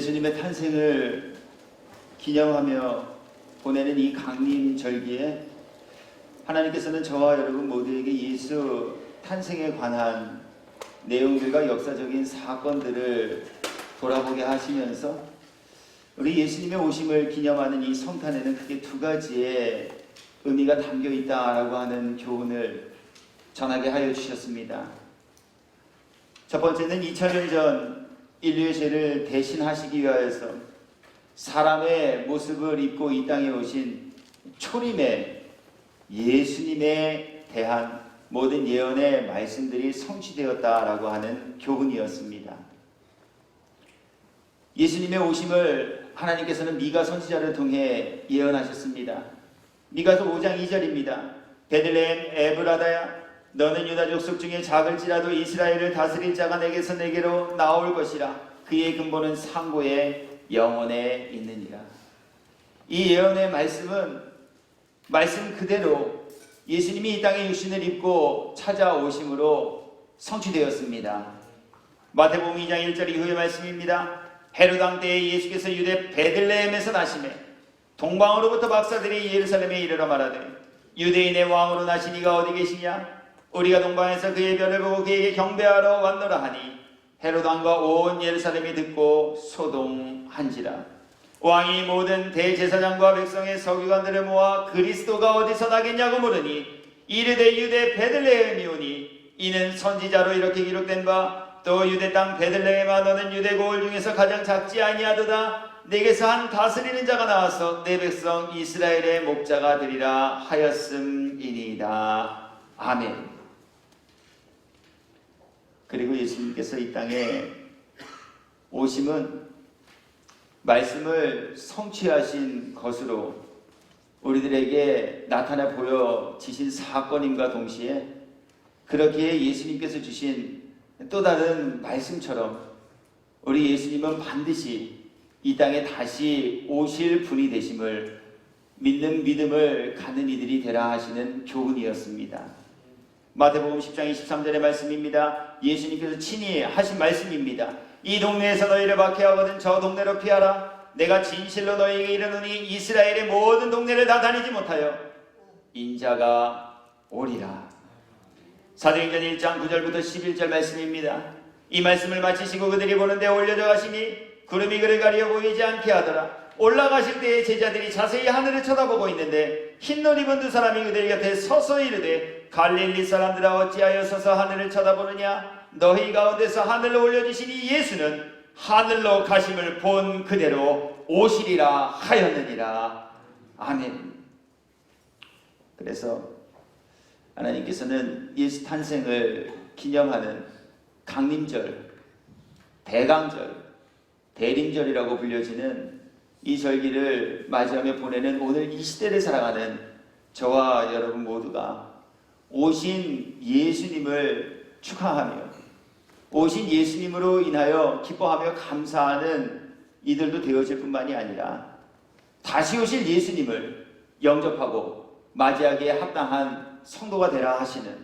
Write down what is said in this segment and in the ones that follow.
예수님의 탄생을 기념하며 보내는 이 강림절기에 하나님께서는 저와 여러분 모두에게 예수 탄생에 관한 내용들과 역사적인 사건들을 돌아보게 하시면서 우리 예수님의 오심을 기념하는 이 성탄에는 크게 두 가지의 의미가 담겨 있다라고 하는 교훈을 전하게 하여 주셨습니다. 첫 번째는 2000년 전 인류의 죄를 대신하시기 위하여서 사람의 모습을 입고 이 땅에 오신 초림의 예수님에 대한 모든 예언의 말씀들이 성취되었다라고 하는 교훈이었습니다. 예수님의 오심을 하나님께서는 미가 선지자를 통해 예언하셨습니다. 미가서 5장 2절입니다. 베들레헴 에브라다야 너는 유다 족속 중에 작을지라도 이스라엘을 다스릴 자가 내게서 내게로 나올 것이라. 그의 근본은 상고의 영원에 있느니라. 이 예언의 말씀은 말씀 그대로 예수님이 이 땅에 육신을 입고 찾아오심으로 성취되었습니다. 마태복음 2장 1절 이후의 말씀입니다. 헤롯 왕 때에 예수께서 유대 베들레헴에서 나시매 동방으로부터 박사들이 예루살렘에 이르러 말하되 유대인의 왕으로 나신 이가 어디 계시냐? 우리가 동방에서 그의 별을 보고 그에게 경배하러 왔노라 하니 헤롯 왕과 온 예루살렘이 듣고 소동한지라. 왕이 모든 대제사장과 백성의 서기관들을 모아 그리스도가 어디서 나겠냐고 물으니 이르되 유대 베들레헴이오니 이는 선지자로 이렇게 기록된 바 또 유대 땅 베들레헴아 너는 유대 고을 중에서 가장 작지 아니하도다. 내게서 한 다스리는 자가 나와서 내 백성 이스라엘의 목자가 되리라 하였음이니이다. 아멘. 그리고 예수님께서 이 땅에 오심은 말씀을 성취하신 것으로 우리들에게 나타나 보여지신 사건임과 동시에 그렇기에 예수님께서 주신 또 다른 말씀처럼 우리 예수님은 반드시 이 땅에 다시 오실 분이 되심을 믿는 믿음을 갖는 이들이 되라 하시는 교훈이었습니다. 마태복음 10장 23절의 말씀입니다. 예수님께서 친히 하신 말씀입니다. 이 동네에서 너희를 박해하거든 저 동네로 피하라. 내가 진실로 너희에게 이르노니 이스라엘의 모든 동네를 다 다니지 못하여 인자가 오리라. 사도행전 1장 9절부터 11절 말씀입니다. 이 말씀을 마치시고 그들이 보는데 올려져 가시니 구름이 그를 가리어 보이지 않게 하더라. 올라가실 때에 제자들이 자세히 하늘을 쳐다보고 있는데 흰옷 입은 두 사람이 그들 곁에 서서 이르되 갈릴리 사람들아 어찌하여 서서 하늘을 쳐다보느냐? 너희 가운데서 하늘로 올려주시니 예수는 하늘로 가심을 본 그대로 오시리라 하였느니라. 아멘. 그래서 하나님께서는 예수 탄생을 기념하는 강림절, 대강절, 대림절이라고 불려지는 이 절기를 맞이하며 보내는 오늘 이 시대를 살아가는 저와 여러분 모두가 오신 예수님을 축하하며 오신 예수님으로 인하여 기뻐하며 감사하는 이들도 되어질 뿐만이 아니라 다시 오실 예수님을 영접하고 맞이하기에 합당한 성도가 되라 하시는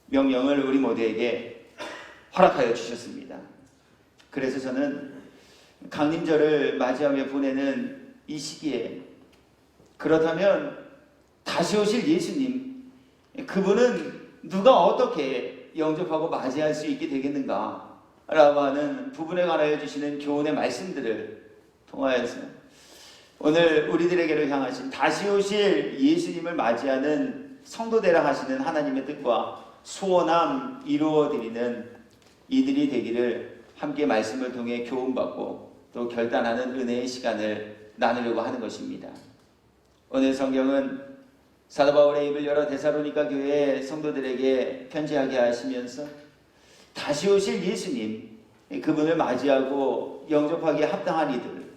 명령을 우리 모두에게 허락하여 주셨습니다. 그래서 저는 강림절을 맞이하며 보내는 이 시기에 그렇다면 다시 오실 예수님, 그분은 누가 어떻게 영접하고 맞이할 수 있게 되겠는가 라고 하는 부분에 관하여 주시는 교훈의 말씀들을 통하여서 오늘 우리들에게로 향하신 다시 오실 예수님을 맞이하는 성도되라 하시는 하나님의 뜻과 소원함 이루어드리는 이들이 되기를 함께 말씀을 통해 교훈받고 또 결단하는 은혜의 시간을 나누려고 하는 것입니다. 오늘 성경은 사도 바울의 입을 열어 데살로니가 교회의 성도들에게 편지하게 하시면서 다시 오실 예수님, 그분을 맞이하고 영접하기에 합당한 이들,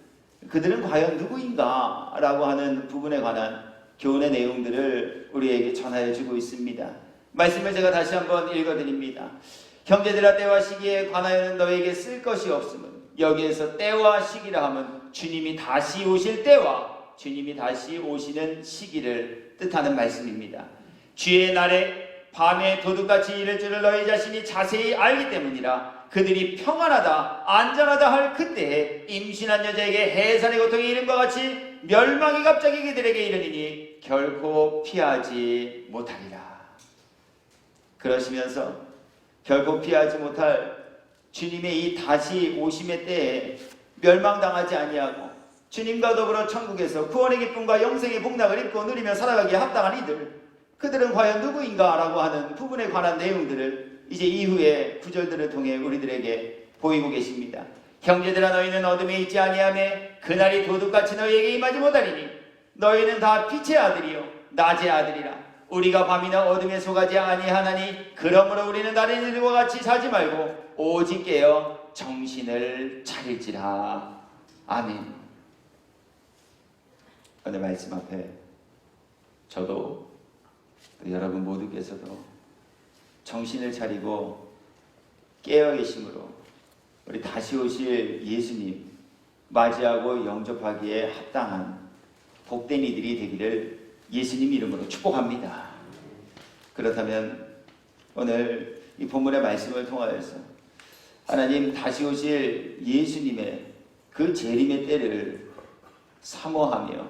그들은 과연 누구인가? 라고 하는 부분에 관한 교훈의 내용들을 우리에게 전하여 주고 있습니다. 말씀을 제가 다시 한번 읽어드립니다. 형제들아 때와 시기에 관하여는 너에게 쓸 것이 없음은 여기에서 때와 시기라 하면 주님이 다시 오실 때와 주님이 다시 오시는 시기를 뜻하는 말씀입니다. 주의 날에 밤에 도둑같이 이를 줄을 너희 자신이 자세히 알기 때문이라. 그들이 평안하다 안전하다 할 그때에 임신한 여자에게 해산의 고통이 이름과 같이 멸망이 갑자기 그들에게 이르리니 결코 피하지 못하리라. 그러시면서 결코 피하지 못할 주님의 이 다시 오심의 때에 멸망당하지 아니하고 주님과 더불어 천국에서 구원의 기쁨과 영생의 복락을 입고 누리며 살아가기에 합당한 이들, 그들은 과연 누구인가? 라고 하는 부분에 관한 내용들을 이제 이후의 구절들을 통해 우리들에게 보이고 계십니다. 형제들아, 너희는 어둠에 있지 아니하매 그날이 도둑같이 너희에게 임하지 못하리니 너희는 다 빛의 아들이요 낮의 아들이라. 우리가 밤이나 어둠에 속하지 아니하나니 그러므로 우리는 다른 이들과 같이 자지 말고 오직 깨어 정신을 차릴지라. 아멘. 오늘 말씀 앞에 저도 여러분 모두께서도 정신을 차리고 깨어 계심으로 우리 다시 오실 예수님 맞이하고 영접하기에 합당한 복된 이들이 되기를 예수님 이름으로 축복합니다. 그렇다면 오늘 이 본문의 말씀을 통하여서 하나님 다시 오실 예수님의 그 재림의 때를 사모하며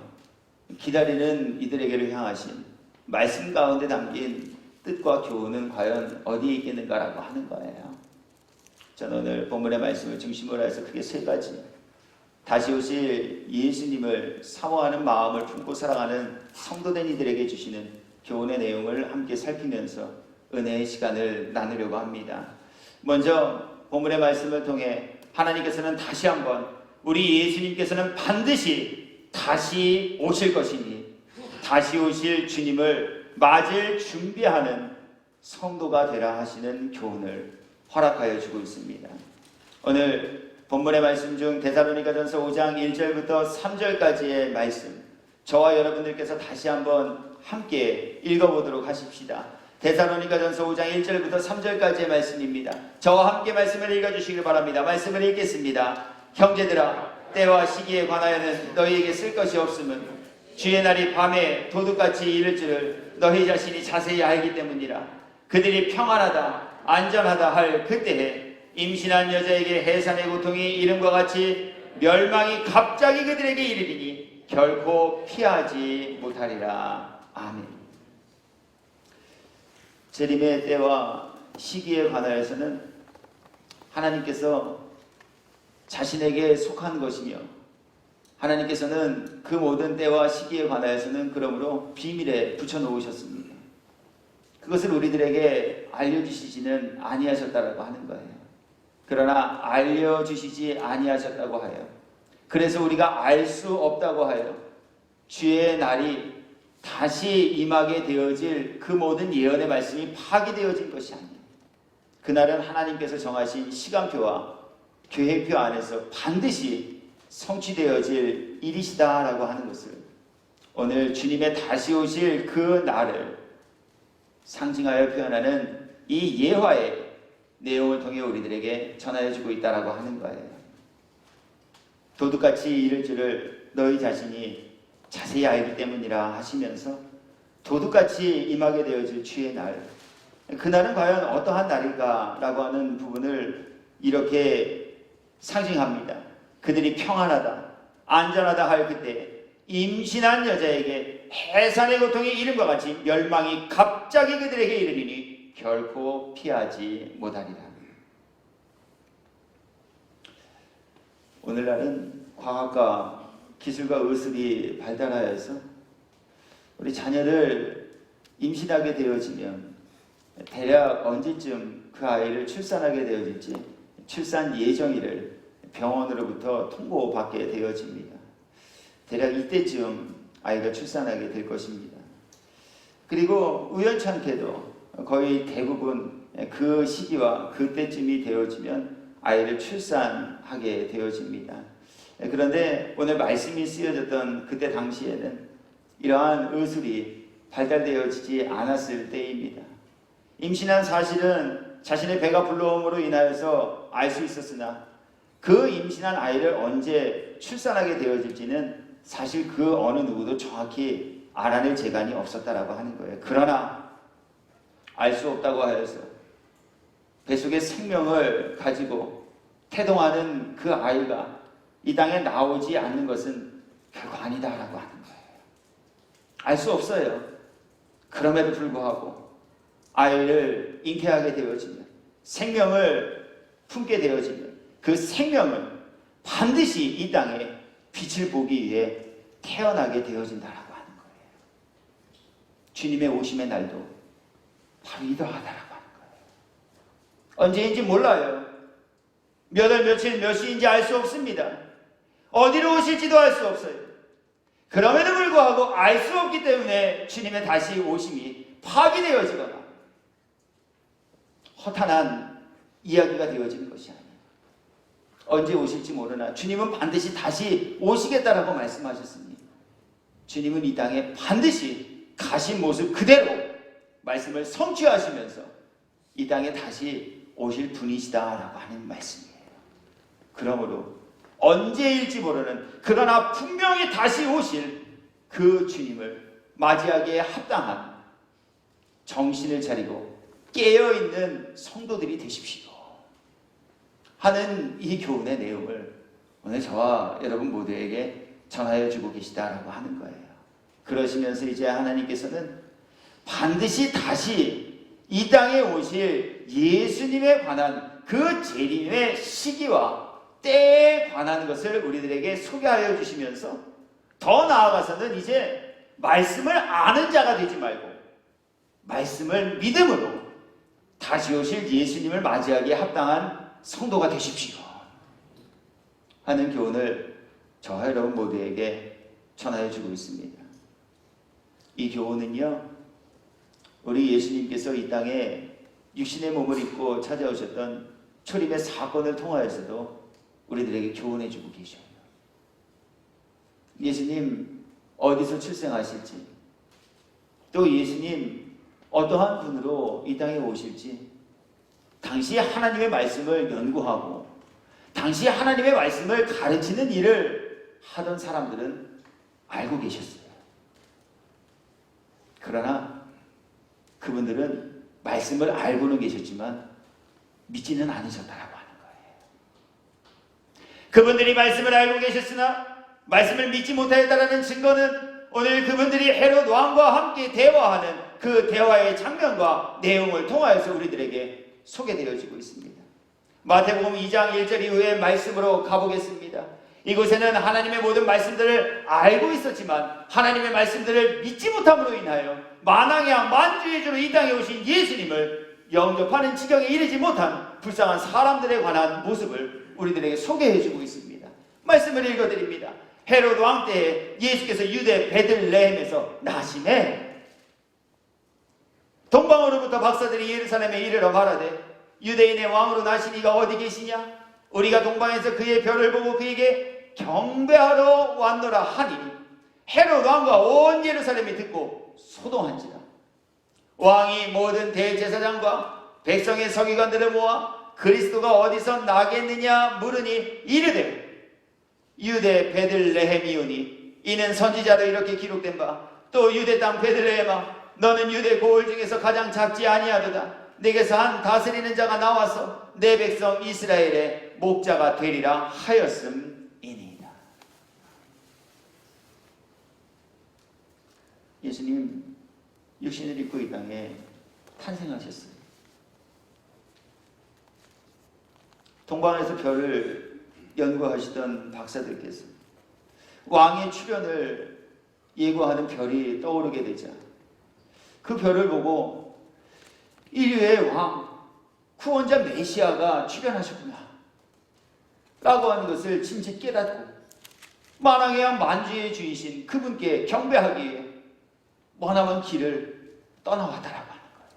기다리는 이들에게로 향하신 말씀 가운데 담긴 뜻과 교훈은 과연 어디에 있겠는가라고 하는 거예요. 저는 오늘 본문의 말씀을 중심으로 해서 크게 세 가지, 다시 오실 예수님을 사모하는 마음을 품고 살아가는 성도된 이들에게 주시는 교훈의 내용을 함께 살피면서 은혜의 시간을 나누려고 합니다. 먼저 본문의 말씀을 통해 하나님께서는 다시 한번 우리 예수님께서는 반드시 다시 오실 것이니 다시 오실 주님을 맞을 준비하는 성도가 되라 하시는 교훈을 허락하여 주고 있습니다. 오늘 본문의 말씀 중 데살로니가전서 5장 1절부터 3절까지의 말씀, 저와 여러분들께서 다시 한번 함께 읽어보도록 하십시다. 데살로니가전서 5장 1절부터 3절까지의 말씀입니다. 저와 함께 말씀을 읽어주시길 바랍니다. 말씀을 읽겠습니다. 형제들아, 때와 시기에 관하여는 너희에게 쓸 것이 없음은 주의 날이 밤에 도둑같이 이를 줄을 너희 자신이 자세히 알기 때문이라. 그들이 평안하다 안전하다 할 그때에 임신한 여자에게 해산의 고통이 이름과 같이 멸망이 갑자기 그들에게 이르리니 결코 피하지 못하리라. 아멘. 재림의 때와 시기에 관하여서는 하나님께서 자신에게 속한 것이며 하나님께서는 그 모든 때와 시기에 관하여서는 그러므로 비밀에 붙여놓으셨습니다. 그것을 우리들에게 알려주시지는 아니하셨다라고 하는 거예요. 그러나 알려주시지 아니하셨다고 하여, 그래서 우리가 알 수 없다고 하여 주의 날이 다시 임하게 되어질 그 모든 예언의 말씀이 파기되어진 것이 아니에요. 그날은 하나님께서 정하신 시간표와 계획표 안에서 반드시 성취되어질 일이시다라고 하는 것을 오늘 주님의 다시 오실 그 날을 상징하여 표현하는 이 예화의 내용을 통해 우리들에게 전하여주고 있다라고 하는 거예요. 도둑같이 이를 줄을 너희 자신이 자세히 알기 때문이라 하시면서 도둑같이 임하게 되어질 주의 날, 그날은 과연 어떠한 날일까라고 하는 부분을 이렇게 상징합니다. 그들이 평안하다 안전하다 할 그때 임신한 여자에게 해산의 고통이 이름과 같이 멸망이 갑자기 그들에게 이르리니 결코 피하지 못하리라. 오늘날은 과학과 기술과 의술이 발달하여서 우리 자녀를 임신하게 되어지면 대략 언제쯤 그 아이를 출산하게 되어질지 출산 예정일을 병원으로부터 통보받게 되어집니다. 대략 이때쯤 아이가 출산하게 될 것입니다. 그리고 우연찮게도 거의 대부분 그 시기와 그때쯤이 되어지면 아이를 출산하게 되어집니다. 그런데 오늘 말씀이 쓰여졌던 그때 당시에는 이러한 의술이 발달되어지지 않았을 때입니다. 임신한 사실은 자신의 배가 불러옴으로 인하여서 알 수 있었으나 그 임신한 아이를 언제 출산하게 되어질지는 사실 그 어느 누구도 정확히 알아낼 재간이 없었다라고 하는 거예요. 그러나 알 수 없다고 하여서 뱃속에 생명을 가지고 태동하는 그 아이가 이 땅에 나오지 않는 것은 결코 아니다라고 하는 거예요. 알 수 없어요. 그럼에도 불구하고 아이를 잉태하게 되어지면, 생명을 품게 되어지면 그 생명은 반드시 이 땅에 빛을 보기 위해 태어나게 되어진다라고 하는 거예요. 주님의 오심의 날도 바로 이러하다라고 하는 거예요. 언제인지 몰라요. 몇 월 며칠 몇 시인지 알 수 없습니다. 어디로 오실지도 알 수 없어요. 그럼에도 불구하고 알 수 없기 때문에 주님의 다시 오심이 파기되어지거나 허탄한 이야기가 되어지는 것이 아니에요. 언제 오실지 모르나 주님은 반드시 다시 오시겠다라고 말씀하셨습니다. 주님은 이 땅에 반드시 가신 모습 그대로 말씀을 성취하시면서 이 땅에 다시 오실 분이시다라고 하는 말씀이에요. 그러므로 언제일지 모르는, 그러나 분명히 다시 오실 그 주님을 맞이하기에 합당한 정신을 차리고 깨어있는 성도들이 되십시오 하는 이 교훈의 내용을 오늘 저와 여러분 모두에게 전하여 주고 계시다라고 하는 거예요. 그러시면서 이제 하나님께서는 반드시 다시 이 땅에 오실 예수님에 관한 그 재림의 시기와 때에 관한 것을 우리들에게 소개하여 주시면서 더 나아가서는 이제 말씀을 아는 자가 되지 말고 말씀을 믿음으로 다시 오실 예수님을 맞이하기에 합당한 성도가 되십시오 하는 교훈을 저와 여러분 모두에게 전하여 주고 있습니다. 이 교훈은요, 우리 예수님께서 이 땅에 육신의 몸을 입고 찾아오셨던 초림의 사건을 통하여서도 우리들에게 교훈해 주고 계셔요. 예수님 어디서 출생하실지, 또 예수님 어떠한 분으로 이 땅에 오실지 당시 하나님의 말씀을 연구하고 당시 하나님의 말씀을 가르치는 일을 하던 사람들은 알고 계셨어요. 그러나 그분들은 말씀을 알고는 계셨지만 믿지는 않으셨다라고 하는 거예요. 그분들이 말씀을 알고 계셨으나 말씀을 믿지 못하였다라는 증거는 오늘 그분들이 헤롯 왕과 함께 대화하는 그 대화의 장면과 내용을 통하여서 우리들에게 소개되어지고 있습니다. 마태복음 2장 1절 이후의 말씀으로 가보겠습니다. 이곳에는 하나님의 모든 말씀들을 알고 있었지만 하나님의 말씀들을 믿지 못함으로 인하여 만왕의 왕 만주의 주로 이 땅에 오신 예수님을 영접하는 지경에 이르지 못한 불쌍한 사람들에 관한 모습을 우리들에게 소개해주고 있습니다. 말씀을 읽어드립니다. 헤롯 왕 때에 예수께서 유대 베들레헴에서 나심에 동방으로부터 박사들이 예루살렘에 이르러 말하되 유대인의 왕으로 나신 이가 어디 계시냐? 우리가 동방에서 그의 별을 보고 그에게 경배하러 왔노라 하니 헤롯 왕과 온 예루살렘이 듣고 소동한지라. 왕이 모든 대제사장과 백성의 서기관들을 모아 그리스도가 어디서 나겠느냐 물으니 이르되 유대 베들레헴이오니 이는 선지자로 이렇게 기록된 바 또 유대 땅 베들레헴아 너는 유대 고을 중에서 가장 작지 아니하도다. 내게서 한 다스리는 자가 나와서 내 백성 이스라엘의 목자가 되리라 하였음이니이다. 예수님 육신을 입고 이 땅에 탄생하셨어요. 동방에서 별을 연구하시던 박사들께서 왕의 출현을 예고하는 별이 떠오르게 되자 그 별을 보고 인류의 왕, 구원자 메시아가 출현하셨구나 라고 하는 것을 짐짓 깨닫고 만왕의 왕 만주의 주이신 그분께 경배하기 위해 머나먼 길을 떠나왔다라고 하는 거예요.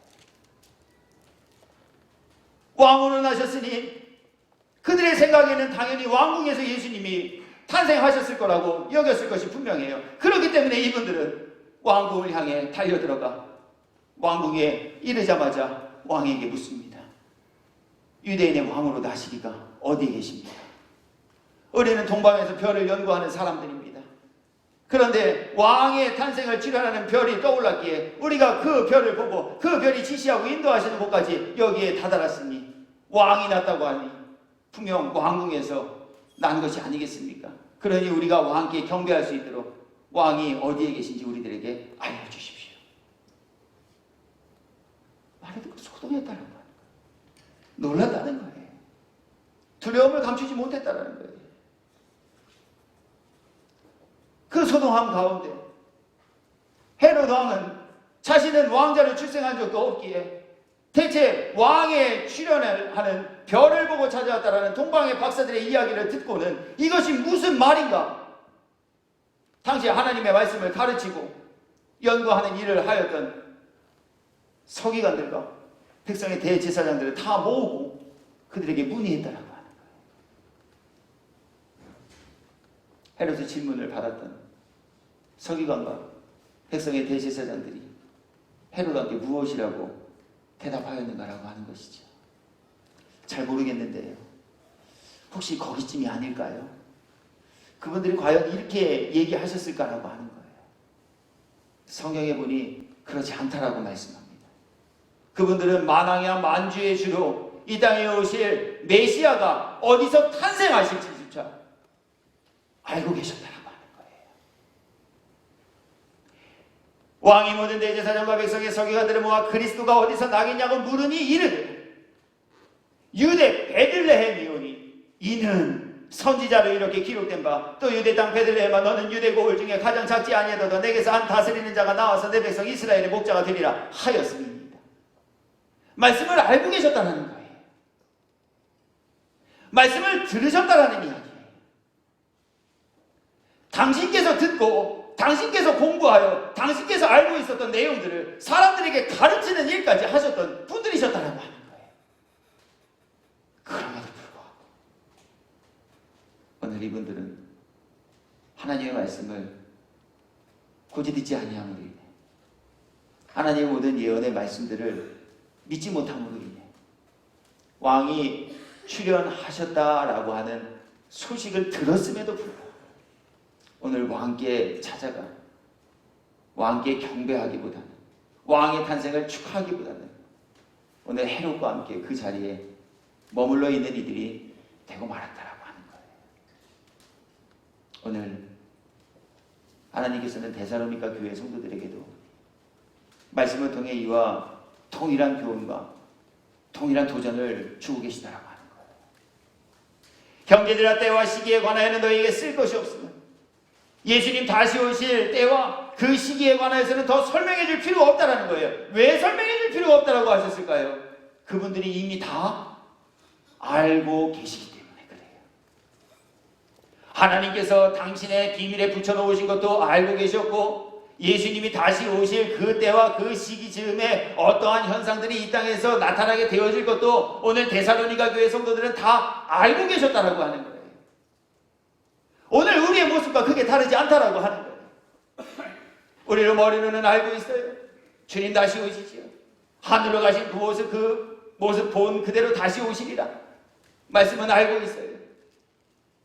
왕으로 나셨으니 그들의 생각에는 당연히 왕궁에서 예수님이 탄생하셨을 거라고 여겼을 것이 분명해요. 그렇기 때문에 이분들은 왕궁을 향해 달려들어가 왕궁에 이르자마자 왕에게 묻습니다. 유대인의 왕으로 나시기가 어디에 계십니까? 우리는 동방에서 별을 연구하는 사람들입니다. 그런데 왕의 탄생을 출현하는 별이 떠올랐기에 우리가 그 별을 보고 그 별이 지시하고 인도하시는 곳까지 여기에 다다랐으니 왕이 났다고 하니 분명 왕궁에서 난 것이 아니겠습니까? 그러니 우리가 왕께 경배할 수 있도록 왕이 어디에 계신지 우리들에게 알려주십시오. 말을 듣고 소동했다는 거예요. 놀랐다는 거예요. 두려움을 감추지 못했다는 거예요. 그 소동함 가운데 헤롯 왕은 자신은 왕자를 출생한 적도 없기에 대체 왕의 출현을 하는 별을 보고 찾아왔다라는 동방의 박사들의 이야기를 듣고는 이것이 무슨 말인가? 당시 하나님의 말씀을 가르치고 연구하는 일을 하였던 서기관들과 백성의 대제사장들을 다 모으고 그들에게 문의했다라고 하는 거예요. 헤롯의 질문을 받았던 서기관과 백성의 대제사장들이 헤롯에게 무엇이라고 대답하였는가라고 하는 것이죠. 잘 모르겠는데요. 혹시 거기쯤이 아닐까요? 그분들이 과연 이렇게 얘기하셨을까라고 하는 거예요. 성경에 보니 그렇지 않다라고 말씀합니다. 그분들은 만왕의 만주의 주로 이 땅에 오실 메시아가 어디서 탄생하실지조차 알고 계셨다라고 하는 거예요. 왕이 모든 대제사장과 백성의 서기관들을 모아 그리스도가 어디서 나겠냐고 물으니 이르되 유대 베들레헴이오니 이는 선지자로 이렇게 기록된 바 또 유대 땅 베들레헴아 너는 유대 고을 중에 가장 작지 아니하더라도 내게서 한 다스리는 자가 나와서 내 백성 이스라엘의 목자가 되리라 하였음입니다. 말씀을 알고 계셨다는 거예요. 말씀을 들으셨다라는 이야기예요. 당신께서 듣고 당신께서 공부하여 당신께서 알고 있었던 내용들을 사람들에게 가르치는 일까지 하셨던 분들이셨다라고 하는 거예요. 그럼에도 불구하고 오늘 이분들은 하나님의 말씀을 고지듣지 아니함으로 인해 하나님의 모든 예언의 말씀들을 믿지 못함으로 인해 왕이 출현하셨다라고 하는 소식을 들었음에도 불구하고 오늘 왕께 찾아가 왕께 경배하기보다는 왕의 탄생을 축하하기보다는 오늘 헤롯과 함께 그 자리에 머물러 있는 이들이 되고 말았다라고 하는 거예요. 오늘 하나님께서는 데살로니가 교회 성도들에게도 말씀을 통해 이와 동일한 교훈과 동일한 도전을 주고 계시다라고 하는 거예요. 형제들아 때와 시기에 관하여는 너희에게 쓸 것이 없으면 예수님 다시 오실 때와 그 시기에 관해서는 더 설명해 줄 필요가 없다라는 거예요. 왜 설명해 줄 필요가 없다라고 하셨을까요? 그분들이 이미 다 알고 계시기 때문에 그래요. 하나님께서 당신의 비밀에 붙여놓으신 것도 알고 계셨고 예수님이 다시 오실 그 때와 그 시기 즈음에 어떠한 현상들이 이 땅에서 나타나게 되어질 것도 오늘 데살로니가 교회 성도들은 다 알고 계셨다라고 하는 거예요. 오늘 우리의 모습과 크게 다르지 않다라고 하는 거예요. 우리는 머리로는 알고 있어요. 주님 다시 오시지요. 하늘로 가신 그 모습 본 그대로 다시 오시리라. 말씀은 알고 있어요.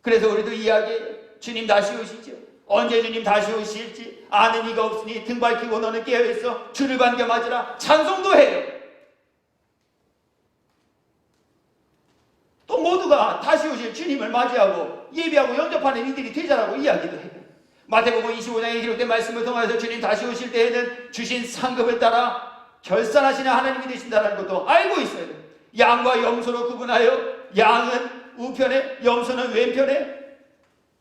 그래서 우리도 이야기해요. 주님 다시 오시죠. 언제 주님 다시 오실지 아는 이가 없으니 등 밝히고 너는 깨어있어 주를 반겨맞으라 찬송도 해요. 또 모두가 다시 오실 주님을 맞이하고 예배하고 영접하는 이들이 되자라고 이야기도 해요. 마태복음 25장에 기록된 말씀을 통해서 주님 다시 오실 때에는 주신 상급을 따라 결산하시는 하나님이 되신다는 것도 알고 있어요. 양과 염소로 구분하여 양은 우편에 염소는 왼편에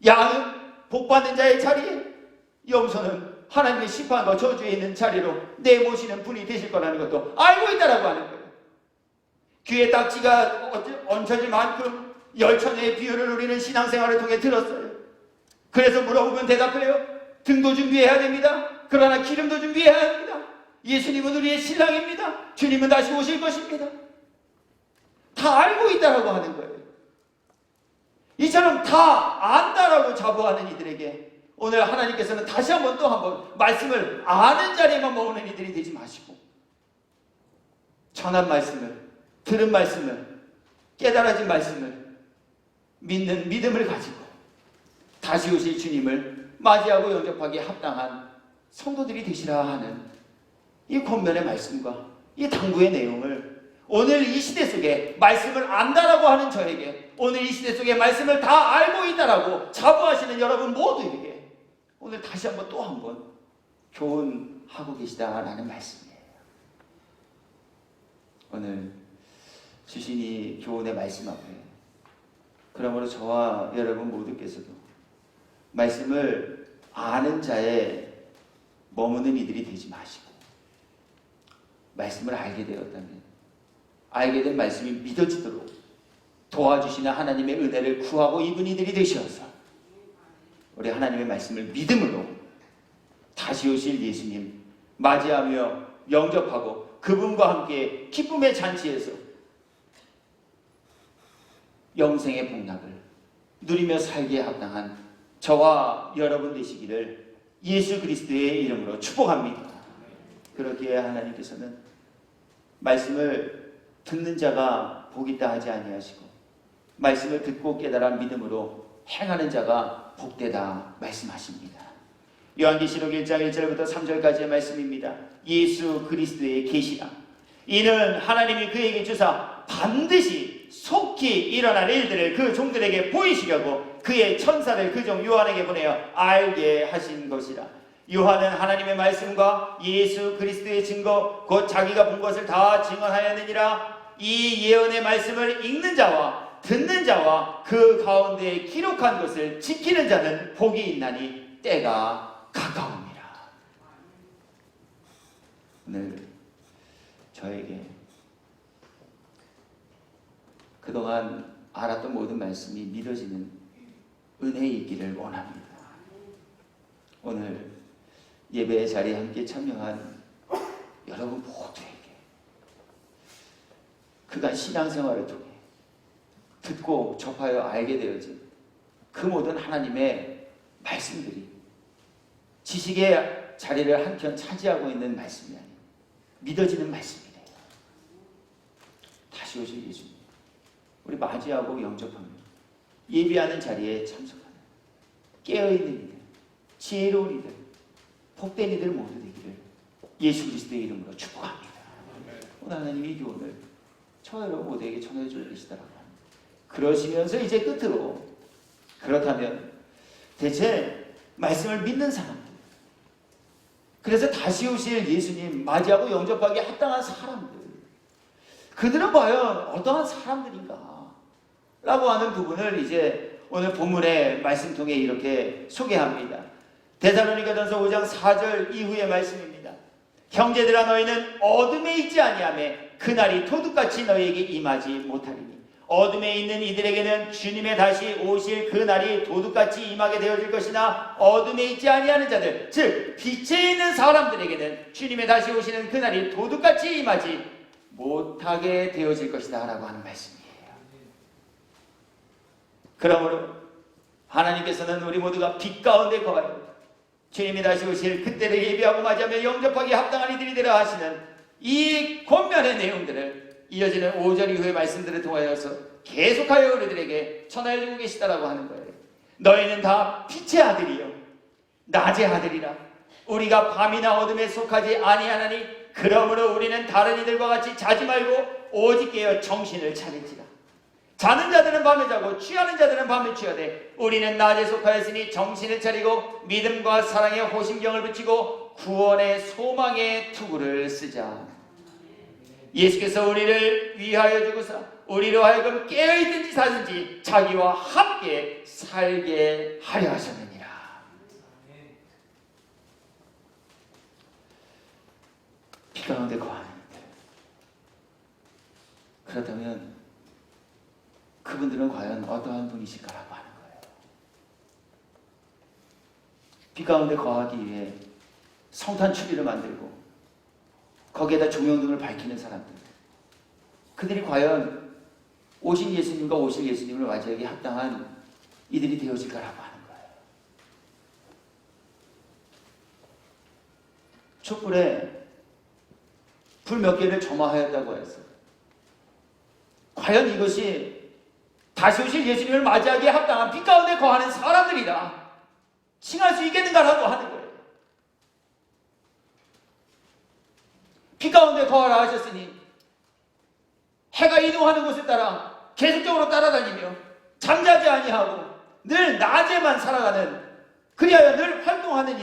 양은 복받는 자의 자리에 염소는 하나님의 심판과 저주에 있는 자리로 내모시는 분이 되실 거라는 것도 알고 있다라고 하는 거예요. 귀에 딱지가 얹혀질 만큼 열천의 비유를 우리는 신앙생활을 통해 들었어요. 그래서 물어보면 대답해요. 등도 준비해야 됩니다. 그러나 기름도 준비해야 합니다. 예수님은 우리의 신랑입니다. 주님은 다시 오실 것입니다. 다 알고 있다라고 하는 거예요. 이처럼 다 안다라고 자부하는 이들에게 오늘 하나님께서는 다시 한번 또 한번 말씀을 아는 자리에만 머무는 이들이 되지 마시고 전한 말씀을 들은 말씀을 깨달아진 말씀을 믿는 믿음을 가지고 다시 오실 주님을 맞이하고 영접하기에 합당한 성도들이 되시라 하는 이 권면의 말씀과 이 당부의 내용을 오늘 이 시대 속에 말씀을 안다라고 하는 저에게, 오늘 이 시대 속에 말씀을 다 알고 있다라고 자부하시는 여러분 모두에게 오늘 다시 한번 또 한 번 교훈하고 계시다라는 말씀이에요. 오늘 주신 이 교훈의 말씀 앞에 그러므로 저와 여러분 모두께서도 말씀을 아는 자에 머무는 이들이 되지 마시고, 말씀을 알게 되었다면 알게 된 말씀이 믿어지도록 도와주시는 하나님의 은혜를 구하고 입은 이들이 되셔서 우리 하나님의 말씀을 믿음으로 다시 오실 예수님 맞이하며 영접하고 그분과 함께 기쁨의 잔치에서 영생의 복락을 누리며 살기에 합당한 저와 여러분 되시기를 예수 그리스도의 이름으로 축복합니다. 그렇기에 하나님께서는 말씀을 듣는 자가 복이 있다 하지 아니하시고 말씀을 듣고 깨달아 믿음으로 행하는 자가 복되다 말씀하십니다. 요한계시록 1장 1절부터 3절까지의 말씀입니다. 예수 그리스도의 계시라. 이는 하나님이 그에게 주사 반드시 속히 일어날 일들을 그 종들에게 보이시려고 그의 천사를 그 종 요한에게 보내어 알게 하신 것이라. 요한은 하나님의 말씀과 예수 그리스도의 증거 곧 자기가 본 것을 다 증언하였느니라. 이 예언의 말씀을 읽는 자와 듣는 자와 그 가운데 기록한 것을 지키는 자는 복이 있나니 때가 가까웁니다. 오늘 저에게 그동안 알았던 모든 말씀이 믿어지는 은혜의 있기를 원합니다. 오늘 예배의 자리에 함께 참여한 여러분 모두에게 그간 신앙생활을 통해 듣고 접하여 알게 되어진 그 모든 하나님의 말씀들이 지식의 자리를 한편 차지하고 있는 말씀이 아니고 믿어지는 말씀이래요. 다시 오실 예수님 우리 맞이하고 영접하며 예비하는 자리에 참석하는 깨어있는 이들, 지혜로운 이들, 복된 이들 모두 되기를 예수 그리스도의 이름으로 축복합니다. 오늘 하나님이 이 교훈을 저 여러분 모두에게 전해주고 계시더라고요. 그러시면서 이제 끝으로 그렇다면 대체 말씀을 믿는 사람들, 그래서 다시 오실 예수님 맞이하고 영접하기에 합당한 사람들, 그들은 과연 어떠한 사람들인가? 라고 하는 부분을 이제 오늘 본문의 말씀 통해 이렇게 소개합니다. 데살로니가전서 5장 4절 이후의 말씀입니다. 형제들아 너희는 어둠에 있지 아니하며 그날이 도둑같이 너희에게 임하지 못하리니 어둠에 있는 이들에게는 주님의 다시 오실 그날이 도둑같이 임하게 되어질 것이나 어둠에 있지 아니하는 자들 즉 빛에 있는 사람들에게는 주님의 다시 오시는 그날이 도둑같이 임하지 못하게 되어질 것이다 라고 하는 말씀이에요. 그러므로 하나님께서는 우리 모두가 빛 가운데 거하여 주님이 다시 오실 그때를 예비하고 맞이하며 영접하기에 합당한 이들이 되라 하시는 이 권면의 내용들을 이어지는 5절 이후의 말씀들을 통하여서 계속하여 우리들에게 전하여주고 계시다라고 하는 거예요. 너희는 다 빛의 아들이요 낮의 아들이라. 우리가 밤이나 어둠에 속하지 아니하나니 그러므로 우리는 다른 이들과 같이 자지 말고 오직 깨어 정신을 차릴지라. 자는 자들은 밤에 자고 취하는 자들은 밤에 취하되 우리는 낮에 속하였으니 정신을 차리고 믿음과 사랑에 호심경을 붙이고 구원의 소망의 투구를 쓰자. 예수께서 우리를 위하여 주고서 우리로 하여금 깨어있든지 자든지 자기와 함께 살게 하려 하셨느니라. 빛 가운데 거하는 이들, 그렇다면 그분들은 과연 어떠한 분이실까라고 하는 거예요. 빛 가운데 거하기 위해 성탄 추리를 만들고 거기에다 조명등을 밝히는 사람들, 그들이 과연 오신 예수님과 오실 예수님을 맞이하기 합당한 이들이 되어질까라고 하는 거예요. 촛불에 불 몇 개를 점화하였다고 해서 과연 이것이 다시 오실 예수님을 맞이하기에 합당한 빛 가운데 거하는 사람들이라 칭할 수 있겠는가라고 하는 거예요. 빛 가운데 거하라 하셨으니 해가 이동하는 곳에 따라 계속적으로 따라다니며 잠자지 아니하고 늘 낮에만 살아가는, 그리하여 늘 활동하는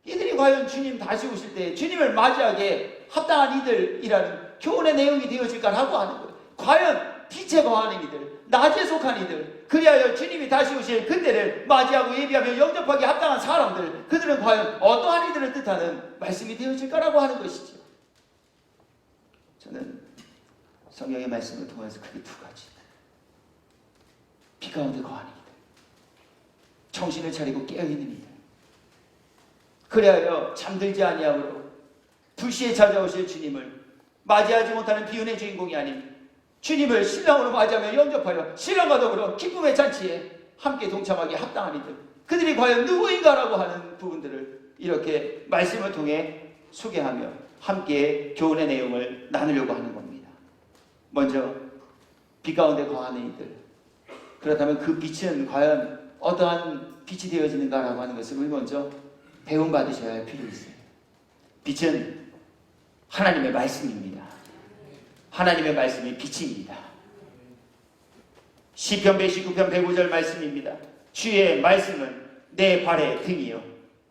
이들이 과연 주님 다시 오실 때 주님을 맞이하기에 합당한 이들이라는 교훈의 내용이 되어질까라고 하는 거예요. 과연 빛에 거하는 이들, 낮에 속한 이들, 그리하여 주님이 다시 오실 그때를 맞이하고 예비하며 영접하기에 합당한 사람들, 그들은 과연 어떠한 이들을 뜻하는 말씀이 되어질까라고 하는 것이죠. 저는 성경의 말씀을 통해서 크게 두 가지, 빛 가운데 거하는 이들, 정신을 차리고 깨어있는 이들, 그리하여 잠들지 아니하므로 불시에 찾아오실 주님을 맞이하지 못하는 비운의 주인공이 아닌 주님을 신랑으로 맞이하며 영접하여 신랑과 더불어 기쁨의 잔치에 함께 동참하기에 합당한 이들, 그들이 과연 누구인가라고 하는 부분들을 이렇게 말씀을 통해 소개하며 함께 교훈의 내용을 나누려고 하는 겁니다. 먼저 빛 가운데 거하는 이들, 그렇다면 그 빛은 과연 어떠한 빛이 되어지는가라고 하는 것을 우리 먼저 배움받으셔야 할 필요가 있어요. 빛은 하나님의 말씀입니다. 하나님의 말씀이 빛입니다. 시편 119편 105절 말씀입니다. 주의 말씀은 내 발의 등이요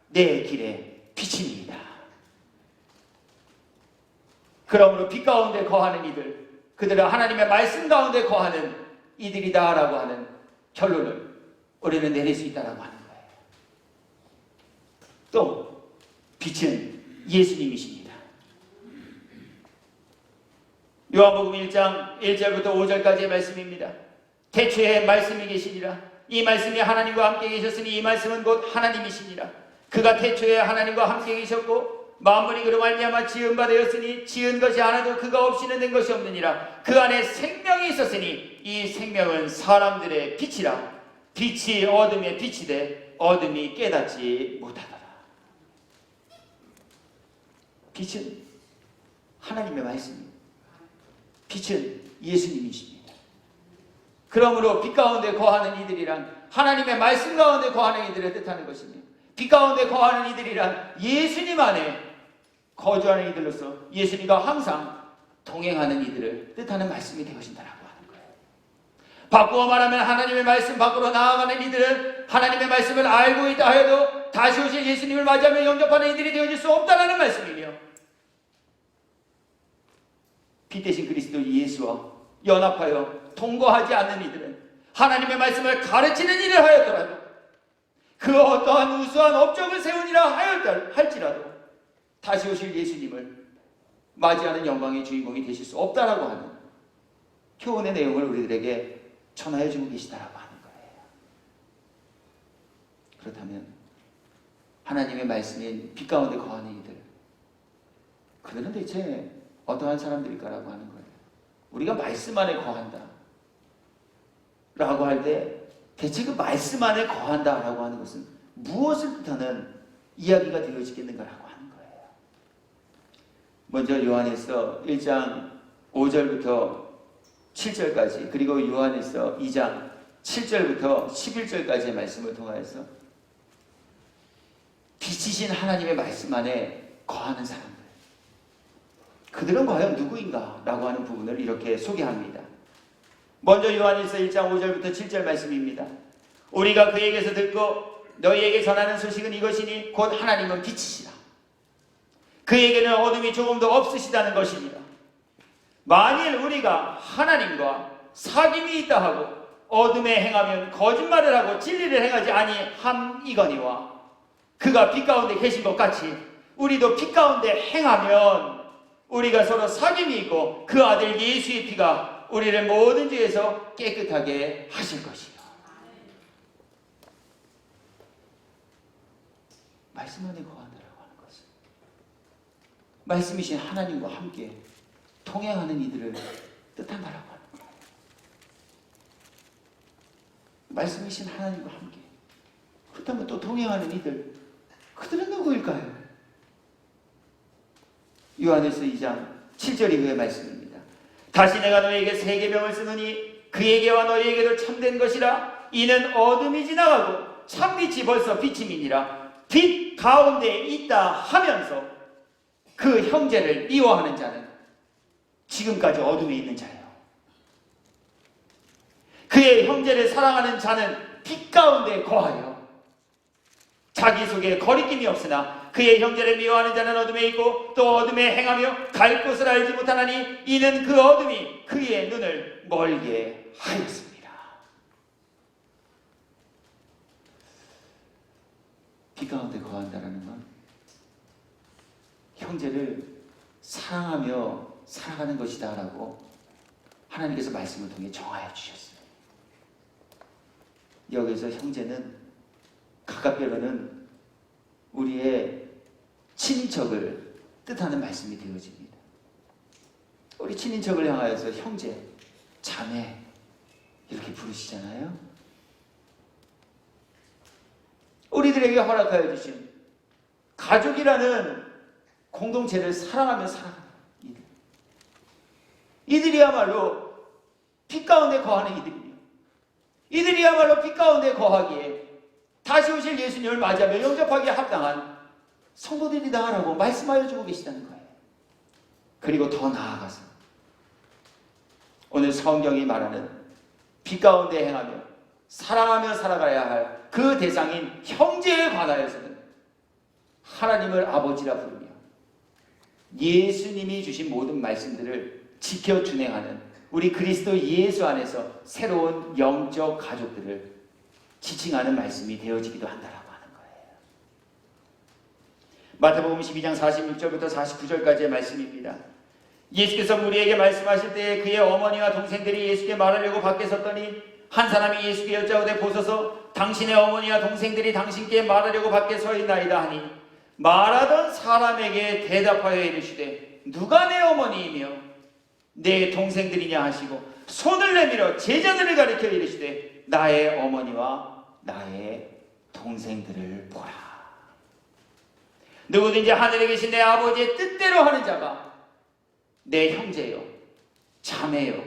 내 길의 빛입니다. 그러므로 빛 가운데 거하는 이들, 그들은 하나님의 말씀 가운데 거하는 이들이다라고 하는 결론을 우리는 내릴 수 있다라고 하는 거예요. 또 빛은 예수님이십니다. 요한복음 1장 1절부터 5절까지의 말씀입니다. 태초에 말씀이 계시니라. 이 말씀이 하나님과 함께 계셨으니 이 말씀은 곧 하나님이시니라. 그가 태초에 하나님과 함께 계셨고 만물이 그로 말미암아 지은 바 되었으니 지은 것이 하나도 그가 없이는 된 것이 없느니라. 그 안에 생명이 있었으니 이 생명은 사람들의 빛이라. 빛이 어둠에 빛이 돼 어둠이 깨닫지 못하더라. 빛은 하나님의 말씀입니다. 빛은 예수님이십니다. 그러므로 빛 가운데 거하는 이들이란 하나님의 말씀 가운데 거하는 이들을 뜻하는 것입니다. 빛 가운데 거하는 이들이란 예수님 안에 거주하는 이들로서 예수님과 항상 동행하는 이들을 뜻하는 말씀이 되어진다라고 하는 거예요. 바꾸어 말하면 하나님의 말씀 밖으로 나아가는 이들은 하나님의 말씀을 알고 있다 해도 다시 오실 예수님을 맞이하며 영접하는 이들이 되어질 수 없다라는 말씀이며, 빛 대신 그리스도 예수와 연합하여 동거하지 않는 이들은 하나님의 말씀을 가르치는 일을 하였더라도 그 어떠한 우수한 업적을 세우니라 할지라도 다시 오실 예수님을 맞이하는 영광의 주인공이 되실 수 없다라고 하는 교훈의 내용을 우리들에게 전하여 주고 계시다라고 하는 거예요. 그렇다면 하나님의 말씀인 빛 가운데 거하는 이들, 그들은 대체 어떠한 사람들일까라고 하는 거예요. 우리가 말씀 안에 거한다 라고 할 때 대체 그 말씀 안에 거한다 라고 하는 것은 무엇을 뜻하는 이야기가 되어지겠는가라고 하는 거예요. 먼저 요한에서 1장 5절부터 7절까지, 그리고 요한에서 2장 7절부터 11절까지의 말씀을 통하여서 빛이신 하나님의 말씀 안에 거하는 사람들, 그들은 과연 누구인가 라고 하는 부분을 이렇게 소개합니다. 먼저 요한일서 1장 5절부터 7절 말씀입니다. 우리가 그에게서 듣고 너희에게 전하는 소식은 이것이니 곧 하나님은 빛이시라. 그에게는 어둠이 조금도 없으시다는 것입니다. 만일 우리가 하나님과 사귐이 있다 하고 어둠에 행하면 거짓말을 하고 진리를 행하지 아니함이거니와 그가 빛 가운데 계신 것 같이 우리도 빛 가운데 행하면 우리가 서로 사귐이 있고 그 아들 예수의 피가 우리를 모든 죄에서 깨끗하게 하실 것이요. 말씀 안에 거한다라고 하는 것은 말씀이신 하나님과 함께 동행하는 이들을 뜻한다라고 하는 거예요. 말씀이신 하나님과 함께, 그렇다면 또 동행하는 이들, 그들은 누구일까요? 요한에서 2장 7절 이후의 말씀입니다. 다시 내가 너에게 새 계명을 쓰노니 그에게와 너희에게도 참된 것이라. 이는 어둠이 지나가고 참빛이 벌써 비침이니라. 빛 가운데 있다 하면서 그 형제를 미워하는 자는 지금까지 어둠에 있는 자예요. 그의 형제를 사랑하는 자는 빛 가운데 거하여 자기 속에 거리낌이 없으나 그의 형제를 미워하는 자는 어둠에 있고 또 어둠에 행하며 갈 곳을 알지 못하나니 이는 그 어둠이 그의 눈을 멀게 하였습니다. 빛 가운데 거한다라는 건 형제를 사랑하며 살아가는 것이다 라고 하나님께서 말씀을 통해 정하여 주셨어요. 여기서 형제는 가깝게로는 우리의 친인척을 뜻하는 말씀이 되어집니다. 우리 친인척을 향하여서 형제, 자매 이렇게 부르시잖아요. 우리들에게 허락하여 주신 가족이라는 공동체를 사랑하며 살아가는 이들. 이들이야말로 빛 가운데 거하는 이들이며 이들이야말로 빛 가운데 거하기에 다시 오실 예수님을 맞이하며 영접하기에 합당한 성도들이다라고 말씀하여 주고 계시다는 거예요. 그리고 더 나아가서 오늘 성경이 말하는 빛 가운데 행하며 사랑하며 살아가야 할 그 대상인 형제에 관하여서는 하나님을 아버지라 부르며 예수님이 주신 모든 말씀들을 지켜 준행하는 우리 그리스도 예수 안에서 새로운 영적 가족들을 지칭하는 말씀이 되어지기도 한다라고 하는 거예요. 마태복음 12장 46절부터 49절까지의 말씀입니다. 예수께서 무리에게 말씀하실 때에 그의 어머니와 동생들이 예수께 말하려고 밖에 섰더니 한 사람이 예수께 여짜오되 보소서 당신의 어머니와 동생들이 당신께 말하려고 밖에 서 있나이다 하니 말하던 사람에게 대답하여 이르시되 누가 내 어머니이며 내 동생들이냐 하시고 손을 내밀어 제자들을 가리켜 이르시되 나의 어머니와 나의 동생들을 보라. 누구든지 하늘에 계신 내 아버지의 뜻대로 하는 자가 내 형제요 자매요